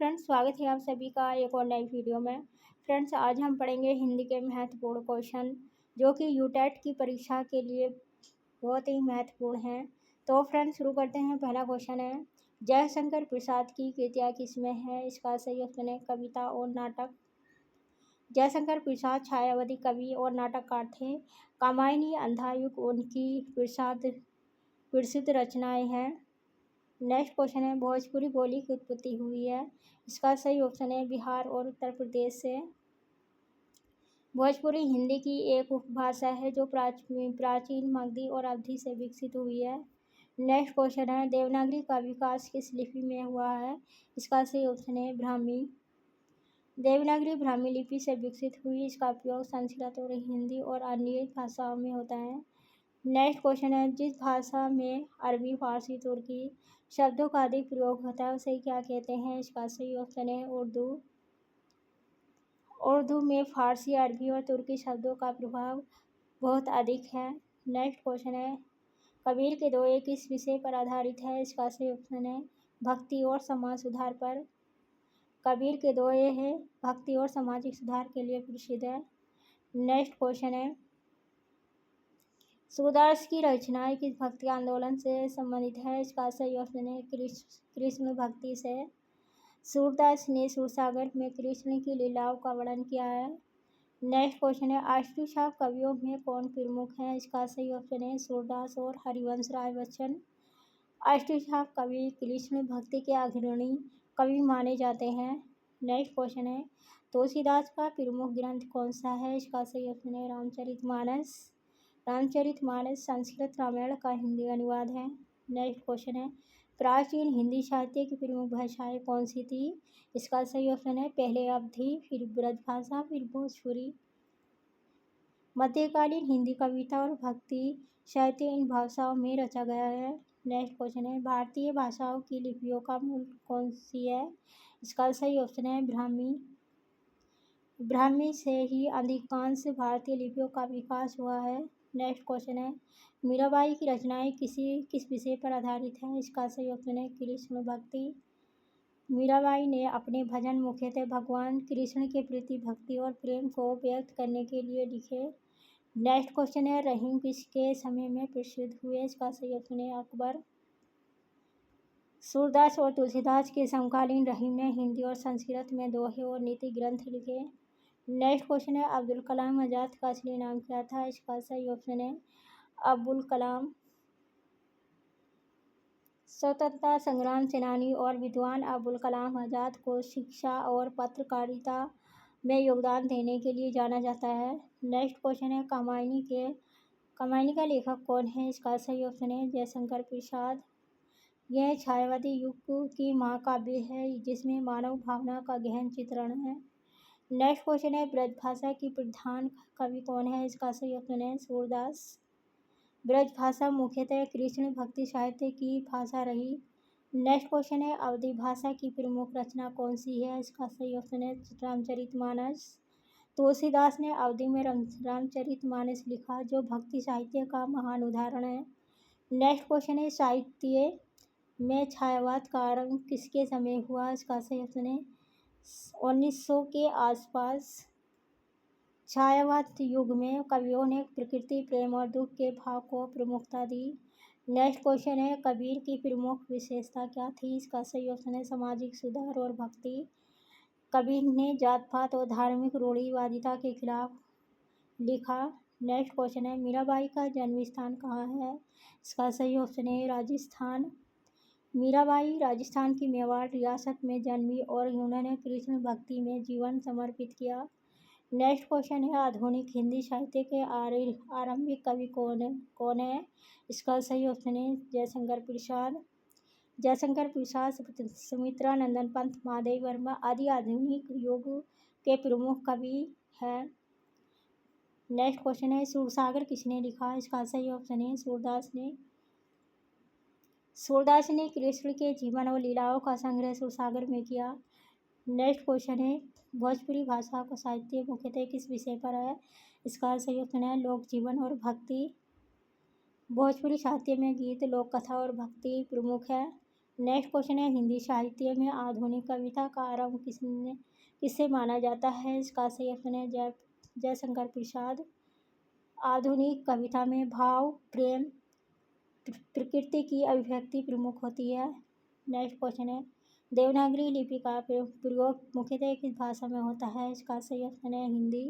Friends, स्वागत है आप सभी का एक और नई वीडियो में। फ्रेंड्स, आज हम पढ़ेंगे हिंदी के महत्वपूर्ण क्वेश्चन जो कि यूटेट की परीक्षा के लिए बहुत ही महत्वपूर्ण हैं। तो फ्रेंड्स, शुरू करते हैं। पहला क्वेश्चन है, जयशंकर प्रसाद की कृतियाँ किसमें है? इसका सही ऑप्शन है कविता और नाटक। जयशंकर प्रसाद छायावादी कवि और नाटककार थे। कामायनी, अंधायुग उनकी प्रसिद्ध रचनाएं हैं। नेक्स्ट क्वेश्चन है, भोजपुरी बोली की उत्पत्ति हुई है? इसका सही ऑप्शन है बिहार और उत्तर प्रदेश से। भोजपुरी हिंदी की एक उपभाषा है जो प्राचीन मगधी और अवधी से विकसित हुई है। नेक्स्ट क्वेश्चन है, देवनागरी का विकास किस लिपि में हुआ है? इसका सही ऑप्शन है ब्राह्मी। देवनागरी ब्राह्मी लिपि से विकसित हुई। इसका उपयोग संस्कृत और हिंदी और अन्य भाषाओं में होता है। नेक्स्ट क्वेश्चन है, जिस भाषा में अरबी, फारसी, तुर्की शब्दों का अधिक प्रयोग होता है उसे क्या कहते हैं? इसका सही ऑप्शन है उर्दू। उर्दू में फारसी, अरबी और तुर्की शब्दों का प्रभाव बहुत अधिक है। नेक्स्ट क्वेश्चन है, कबीर के दोहे किस विषय पर आधारित है? इसका सही ऑप्शन है भक्ति और समाज सुधार पर। कबीर के दोहे हैं भक्ति और सामाजिक सुधार के लिए प्रसिद्ध है। नेक्स्ट क्वेश्चन है, सूरदास की रचनाएं किस भक्ति आंदोलन से संबंधित है? इसका सही ऑप्शन है कृष्ण भक्ति से। सूरदास ने सूरसागर में कृष्ण की लीलाओं का वर्णन किया है। नेक्स्ट क्वेश्चन है, अष्टुछाप कवियों में कौन प्रमुख है? इसका सही ऑप्शन है सूरदास और हरिवंश राय बच्चन। अष्टुछाप कवि कृष्ण भक्ति के अग्रणी कवि माने जाते हैं। नेक्स्ट क्वेश्चन है, तुलसीदास का प्रमुख ग्रंथ कौन सा है? इसका सही ऑप्शन है रामचरितमानस। रामचरितमानस संस्कृत रामायण का हिंदी अनुवाद है। नेक्स्ट क्वेश्चन है, प्राचीन हिंदी साहित्य की प्रमुख भाषाएं कौन सी थी? इसका सही ऑप्शन है पहले अवधी, फिर ब्रजभाषा, फिर भोजपुरी। मध्यकालीन हिंदी कविता और भक्ति साहित्य इन भाषाओं में रचा गया है। नेक्स्ट क्वेश्चन है, भारतीय भाषाओं की लिपियों का मूल कौन सी है? इसका सही ऑप्शन है ब्राह्मी। ब्राह्मी से ही अधिकांश भारतीय लिपियों का विकास हुआ है। नेक्स्ट क्वेश्चन है, मीराबाई की रचनाएं किस विषय पर आधारित है? इसका सही ऑप्शन है कृष्ण भक्ति। मीराबाई ने अपने भजन मुख्यतः भगवान कृष्ण के प्रति भक्ति और प्रेम को व्यक्त करने के लिए लिखे। नेक्स्ट क्वेश्चन है, रहीम किसके समय में प्रसिद्ध हुए? इसका सही ऑप्शन है अकबर। सूरदास और तुलसीदास के समकालीन रहीम ने हिंदी और संस्कृत में दोहे और नीति ग्रंथ लिखे। नेक्स्ट क्वेश्चन है, अब्दुल कलाम आज़ाद का असली नाम क्या था? इसका सही ऑप्शन है अबुल कलाम। स्वतंत्रता संग्राम सेनानी और विद्वान अबुल कलाम आज़ाद को शिक्षा और पत्रकारिता में योगदान देने के लिए जाना जाता है। नेक्स्ट क्वेश्चन है, कमायनी का लेखक कौन है? इसका सही ऑप्शन है जयशंकर प्रसाद। यह छायावादी युग की महाकाव्य है जिसमें मानव भावना का गहन चित्रण है। नेक्स्ट क्वेश्चन है, ब्रजभाषा की प्रधान कवि कौन है? इसका सही ऑप्शन है सूरदास। ब्रजभाषा मुख्यतः कृष्ण भक्ति साहित्य की भाषा रही। नेक्स्ट क्वेश्चन है, अवधी भाषा की प्रमुख रचना कौन सी है? इसका सही ऑप्शन है रामचरितमानस। तुलसीदास ने अवधी में रामचरितमानस लिखा जो भक्ति साहित्य का महान उदाहरण है। नेक्स्ट क्वेश्चन है, साहित्य में छायावाद का आरंभ किसके समय हुआ? इसका सही ऑप्शन है 1900 के आसपास। छायावाद युग में कवियों ने प्रकृति, प्रेम और दुख के भाव को प्रमुखता दी। नेक्स्ट क्वेश्चन है, कबीर की प्रमुख विशेषता क्या थी? इसका सही ऑप्शन है सामाजिक सुधार और भक्ति। कबीर ने जात पात और धार्मिक रूढ़िवादिता के खिलाफ लिखा। नेक्स्ट क्वेश्चन है, मीराबाई का जन्म स्थान कहाँ है? इसका सही ऑप्शन है राजस्थान। मीराबाई राजस्थान की मेवाड़ रियासत में जन्मी और उन्होंने कृष्ण भक्ति में जीवन समर्पित किया। नेक्स्ट क्वेश्चन है, आधुनिक हिंदी साहित्य के आरंभिक कवि कौन है? इसका सही ऑप्शन है जयशंकर प्रसाद। जयशंकर प्रसाद, सुमित्रा नंदन पंत, महादेव वर्मा आदि आधुनिक युग के प्रमुख कवि हैं। नेक्स्ट क्वेश्चन है, सूरसागर किसने लिखा? इसका सही ऑप्शन है सूरदास ने। सूरदास ने कृष्ण के जीवन और लीलाओं का संग्रह सूरसागर में किया। नेक्स्ट क्वेश्चन है, भोजपुरी भाषा का साहित्य मुख्यतः किस विषय पर है? इसका सही ऑप्शन है लोक जीवन और भक्ति। भोजपुरी साहित्य में गीत, लोक कथा और भक्ति प्रमुख है। नेक्स्ट क्वेश्चन है हिंदी साहित्य में आधुनिक कविता का आरंभ किससे माना जाता है? इसका सही ऑप्शन है जयशंकर प्रसाद। आधुनिक कविता में भाव, प्रेम, प्रकृति की अभिव्यक्ति प्रमुख होती है। नेक्स्ट क्वेश्चन है देवनागरी लिपि का प्रयोग मुख्यतः किस भाषा में होता है? इसका सही ऑप्शन है हिंदी।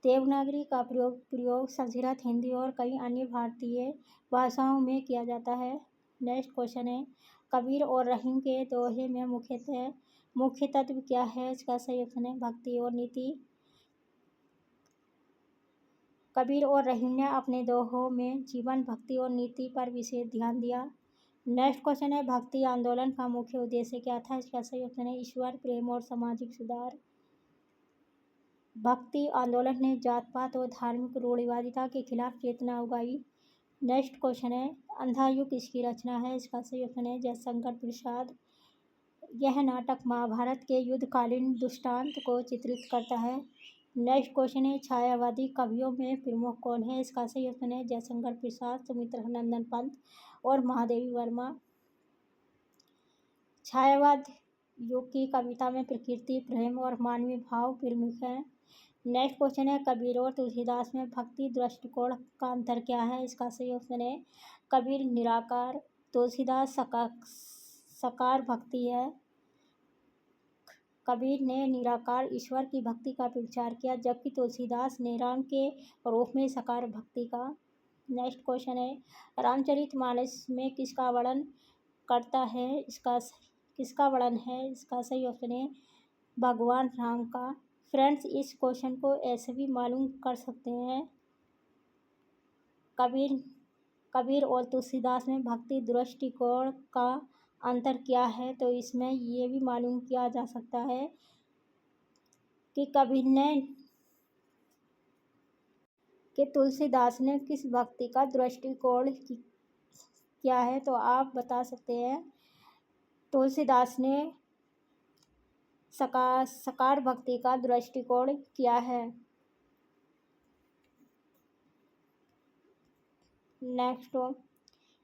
देवनागरी का प्रयोग संस्कृत, हिंदी और कई अन्य भारतीय भाषाओं में किया जाता है। नेक्स्ट क्वेश्चन है कबीर और रहीम के दोहे में मुख्य तत्व क्या है? इसका सही ऑप्शन है भक्ति और नीति। कबीर और रहीम ने अपने दोहों में जीवन, भक्ति और नीति पर विशेष ध्यान दिया। नेक्स्ट क्वेश्चन है भक्ति आंदोलन का मुख्य उद्देश्य क्या था? इसका सही ऑप्शन है ईश्वर, प्रेम और सामाजिक सुधार। भक्ति आंदोलन ने जात पात और धार्मिक रूढ़िवादिता के खिलाफ चेतना उगाई। नेक्स्ट क्वेश्चन है अंधा युग किसकी रचना है? इसका सही ऑप्शन है जयशंकर प्रसाद। यह नाटक महाभारत के युद्धकालीन दृष्टांत को चित्रित करता है। नेक्स्ट क्वेश्चन है छायावादी कवियों में प्रमुख कौन है? इसका सही ऑप्शन है जयशंकर प्रसाद, सुमित्रा नंदन पंत और महादेवी वर्मा। छायावाद युग की कविता में प्रकृति, प्रेम और मानवीय भाव प्रमुख हैं। नेक्स्ट क्वेश्चन है कबीर और तुलसीदास में भक्ति दृष्टिकोण का अंतर क्या है? इसका सही ऑप्शन है कबीर निराकार, तुलसीदास साकार भक्ति है। कबीर ने निराकार ईश्वर की भक्ति का प्रचार किया जबकि तुलसीदास ने राम के रूप में साकार भक्ति का। नेक्स्ट क्वेश्चन है रामचरितमानस में किसका वर्णन करता है? किसका वर्णन है? इसका सही ऑप्शन है भगवान राम का। फ्रेंड्स इस क्वेश्चन को ऐसे भी मालूम कर सकते हैं कबीर और तुलसीदास में भक्ति दृष्टिकोण का अंतर क्या है? तो इसमें ये भी मालूम किया जा सकता है कि तुलसीदास ने किस भक्ति का दृष्टिकोण क्या है? तो आप बता सकते हैं तुलसीदास ने साकार भक्ति का दृष्टिकोण किया है। नेक्स्ट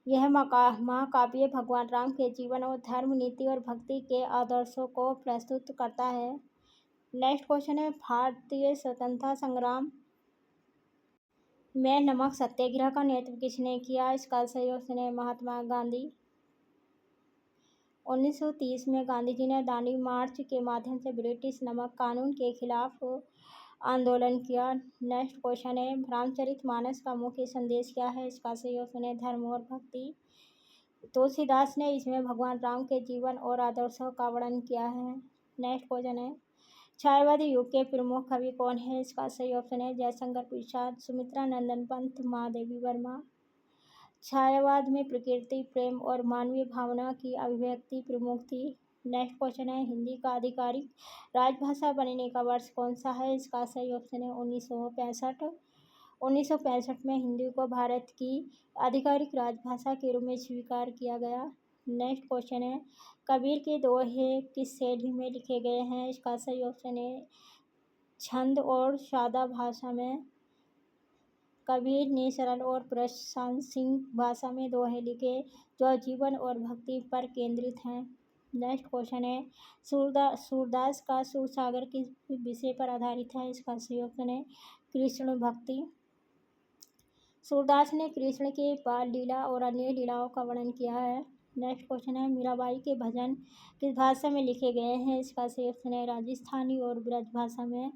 यह महाकाव्य भगवान राम के जीवन और धर्म, नीति और भक्ति के आदर्शों को प्रस्तुत करता है। नेक्स्ट क्वेश्चन है भारतीय स्वतंत्रता संग्राम में नमक सत्याग्रह का नेतृत्व किसने किया? इसका सही ऑप्शन है महात्मा गांधी। 1930 में गांधी जी ने दांडी मार्च के माध्यम से ब्रिटिश नमक कानून के खिलाफ आंदोलन किया। नेक्स्ट क्वेश्चन है रामचरितमानस का मुख्य संदेश क्या है? इसका सही ऑप्शन है धर्म और भक्ति। तुलसीदास ने इसमें भगवान राम के जीवन और आदर्शों का वर्णन किया है। नेक्स्ट क्वेश्चन है छायावादी युग के प्रमुख कवि कौन है? इसका सही ऑप्शन है जयशंकर प्रसाद, सुमित्रा नंदन पंत, महादेवी वर्मा। छायावाद में प्रकृति, प्रेम और मानवीय भावना की अभिव्यक्ति प्रमुख थी। नेक्स्ट क्वेश्चन है हिंदी का आधिकारिक राजभाषा बनने का वर्ष कौन सा है? इसका सही ऑप्शन है 1965। 1965 में हिंदी को भारत की आधिकारिक राजभाषा के रूप में स्वीकार किया गया। नेक्स्ट क्वेश्चन है कबीर के दोहे किस शैली में लिखे गए हैं? इसका सही ऑप्शन है छंद और सादा भाषा में। कबीर ने सरल और प्रशंसनीय भाषा में दोहे लिखे जो जीवन और भक्ति पर केंद्रित हैं। नेक्स्ट क्वेश्चन है सूरदास का सूरसागर किस विषय पर आधारित है? इसका सही ऑप्शन है कृष्ण भक्ति। सूरदास ने कृष्ण के बाल लीला और अन्य लीलाओं का वर्णन किया है। नेक्स्ट क्वेश्चन है मीराबाई के भजन किस भाषा में लिखे गए हैं? इसका सही ऑप्शन है राजस्थानी और ब्रज भाषा में।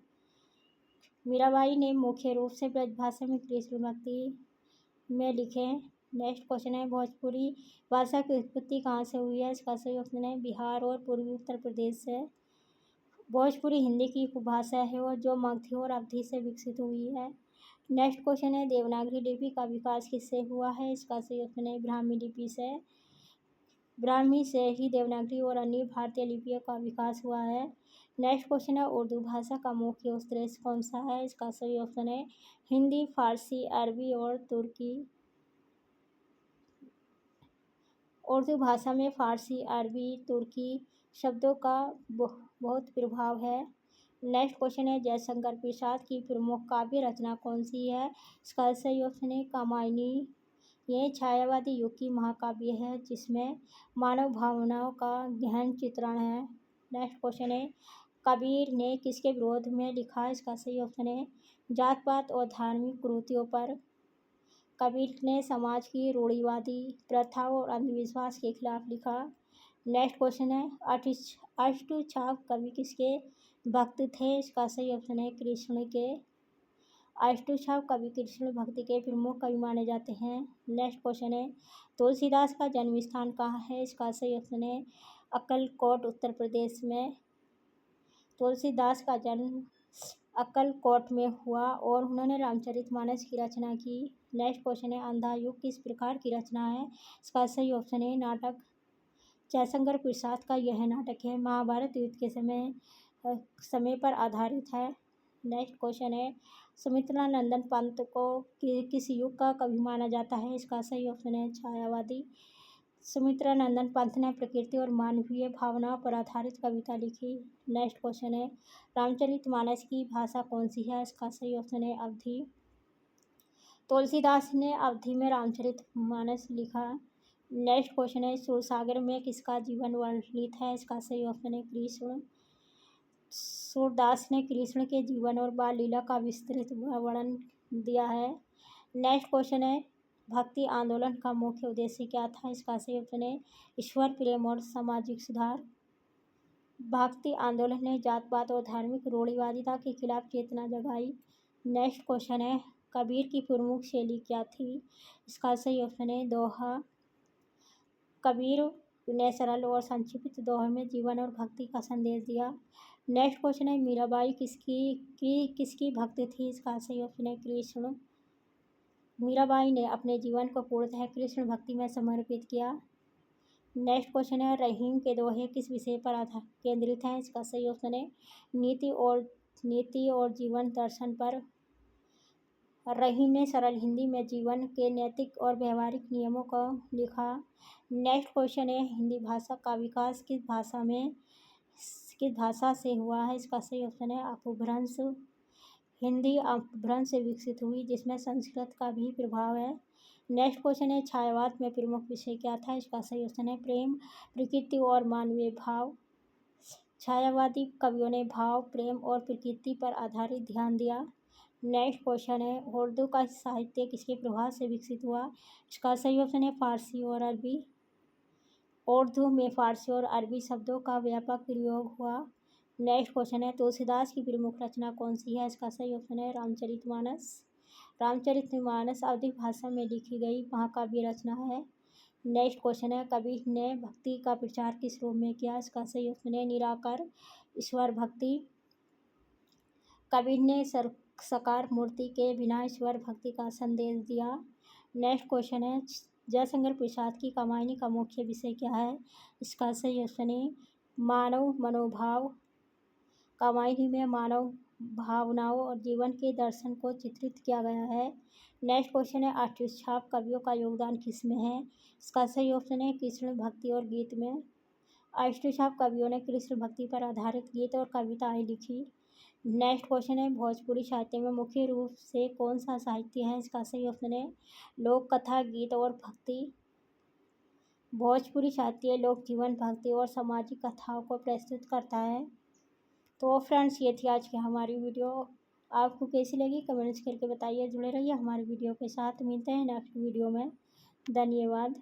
मीराबाई ने मुख्य रूप से ब्रज भाषा में कृष्ण भक्ति में लिखे। नेक्स्ट क्वेश्चन है भोजपुरी भाषा की उत्पत्ति कहाँ से हुई है? इसका सही ऑप्शन है बिहार और पूर्वी उत्तर प्रदेश से। भोजपुरी हिंदी की उपभाषा है और जो मगधी और अवधी से विकसित हुई है। नेक्स्ट क्वेश्चन है देवनागरी लिपि का विकास किससे हुआ है? इसका सही ऑप्शन है ब्राह्मी लिपि से। ब्राह्मी से ही देवनागरी और अन्य भारतीय लिपियों का विकास हुआ है। नेक्स्ट क्वेश्चन है उर्दू भाषा का मुख्य उत्कृष्ट कौन सा है? इसका सही ऑप्शन है हिंदी, फारसी, अरबी और तुर्की। उर्दू भाषा में फारसी, अरबी, तुर्की शब्दों का बहुत प्रभाव है। नेक्स्ट क्वेश्चन है जयशंकर प्रसाद की प्रमुख काव्य रचना कौन सी है? इसका सही ऑप्शन है कामायनी। ये छायावादी युग की महाकाव्य है जिसमें मानव भावनाओं का गहन चित्रण है। नेक्स्ट क्वेश्चन है, कबीर ने किसके विरोध में लिखा? इसका सही ऑप्शन है जात पात और धार्मिक कुरीतियों पर। कबीर ने समाज की रूढ़िवादी प्रथाओं और अंधविश्वास के खिलाफ लिखा। नेक्स्ट क्वेश्चन है, अष्टछाप कवि किसके भक्त थे? इसका सही ऑप्शन है कृष्ण के। अष्टछाप कवि कृष्ण भक्ति के प्रमुख कवि माने जाते हैं। नेक्स्ट क्वेश्चन है, तुलसीदास का जन्म स्थान कहाँ है? इसका सही ऑप्शन है अक्कलकोट उत्तर प्रदेश में। तुलसीदास का जन्म अक्कलकोट में हुआ और उन्होंने रामचरितमानस की रचना की। नेक्स्ट क्वेश्चन है, अंधा युग किस प्रकार की रचना है? इसका सही ऑप्शन है नाटक। जयशंकर प्रसाद का यह नाटक है महाभारत युद्ध के समय पर आधारित है। नेक्स्ट क्वेश्चन है, सुमित्रानंदन पंत को किस युग का कवि माना जाता है? इसका सही ऑप्शन है छायावादी। सुमित्रानंदन पंत ने प्रकृति और मानवीय भावनाओं पर आधारित कविता लिखी। नेक्स्ट क्वेश्चन है, रामचरितमानस की भाषा कौन सी है? इसका सही ऑप्शन है अवधी। तुलसीदास ने अवधी में रामचरितमानस लिखा। नेक्स्ट क्वेश्चन है, सूरसागर में किसका जीवन वर्णित है? इसका सही ऑप्शन है कृष्ण। सूरदास ने कृष्ण के जीवन और बाल लीला का विस्तृत वर्णन दिया है। नेक्स्ट क्वेश्चन है, भक्ति आंदोलन का मुख्य उद्देश्य क्या था? इसका सही ऑप्शन है ईश्वर प्रेम और सामाजिक सुधार। भक्ति आंदोलन ने जात पात और धार्मिक रूढ़िवादिता के खिलाफ चेतना जगाई। नेक्स्ट क्वेश्चन है, कबीर की प्रमुख शैली क्या थी? इसका सही ऑप्शन है दोहा। कबीर ने सरल और संक्षिप्त दोहे में जीवन और भक्ति का संदेश दिया। नेक्स्ट क्वेश्चन है, मीराबाई किसकी भक्त थी? इसका सही ऑप्शन है कृष्ण। मीराबाई ने अपने जीवन को पूर्णतः कृष्ण भक्ति में समर्पित किया। नेक्स्ट क्वेश्चन है, रहीम के दोहे किस विषय पर केंद्रित हैं? इसका सही ऑप्शन है नीति और जीवन दर्शन पर। रहीम ने सरल हिंदी में जीवन के नैतिक और व्यवहारिक नियमों को लिखा। नेक्स्ट क्वेश्चन है, हिंदी भाषा का विकास किस भाषा से हुआ है? इसका सही ऑप्शन है अपभ्रंश। हिंदी अपभ्रंश से विकसित हुई जिसमें संस्कृत का भी प्रभाव है। नेक्स्ट क्वेश्चन है, छायावाद में प्रमुख विषय क्या था? इसका सही ऑप्शन है प्रेम, प्रकृति और मानवीय भाव। छायावादी कवियों ने भाव, प्रेम और प्रकृति पर आधारित ध्यान दिया। नेक्स्ट क्वेश्चन है, उर्दू का साहित्य किसके प्रभाव से विकसित हुआ? इसका सही ऑप्शन है फारसी और अरबी। उर्दू में फारसी और अरबी शब्दों का व्यापक प्रयोग हुआ। नेक्स्ट क्वेश्चन है, तुलसीदास की प्रमुख रचना कौन सी है? इसका सही ऑप्शन है रामचरितमानस। रामचरितमानस अवधी भाषा में लिखी गई महाकाव्य रचना है। नेक्स्ट क्वेश्चन है, कबीर ने भक्ति का प्रचार किस रूप में किया? इसका सही ऑप्शन है निराकार ईश्वर भक्ति। कबीर ने साकार मूर्ति के बिना ईश्वर भक्ति का संदेश दिया। नेक्स्ट क्वेश्चन है, जयशंकर प्रसाद की कामायनी का मुख्य विषय क्या है? इसका सही ऑप्शन है मानव मनोभाव। कामायनी में मानव भावनाओं और जीवन के दर्शन को चित्रित किया गया है। नेक्स्ट क्वेश्चन है, अष्टछाप कवियों का योगदान किस में है? इसका सही ऑप्शन है कृष्ण भक्ति और गीत में। अष्टछाप कवियों ने कृष्ण भक्ति पर आधारित गीत और कविताएं लिखी। नेक्स्ट क्वेश्चन है, भोजपुरी साहित्य में मुख्य रूप से कौन सा साहित्य है? इसका सही ऑप्शन है लोक कथा, गीत और भक्ति। भोजपुरी साहित्य लोक जीवन, भक्ति और सामाजिक कथाओं को प्रस्तुत करता है। तो फ्रेंड्स, ये थी आज की हमारी वीडियो। आपको कैसी लगी कमेंट्स करके बताइए। जुड़े रहिए हमारी वीडियो के साथ। मिलते हैं नेक्स्ट वीडियो में। धन्यवाद।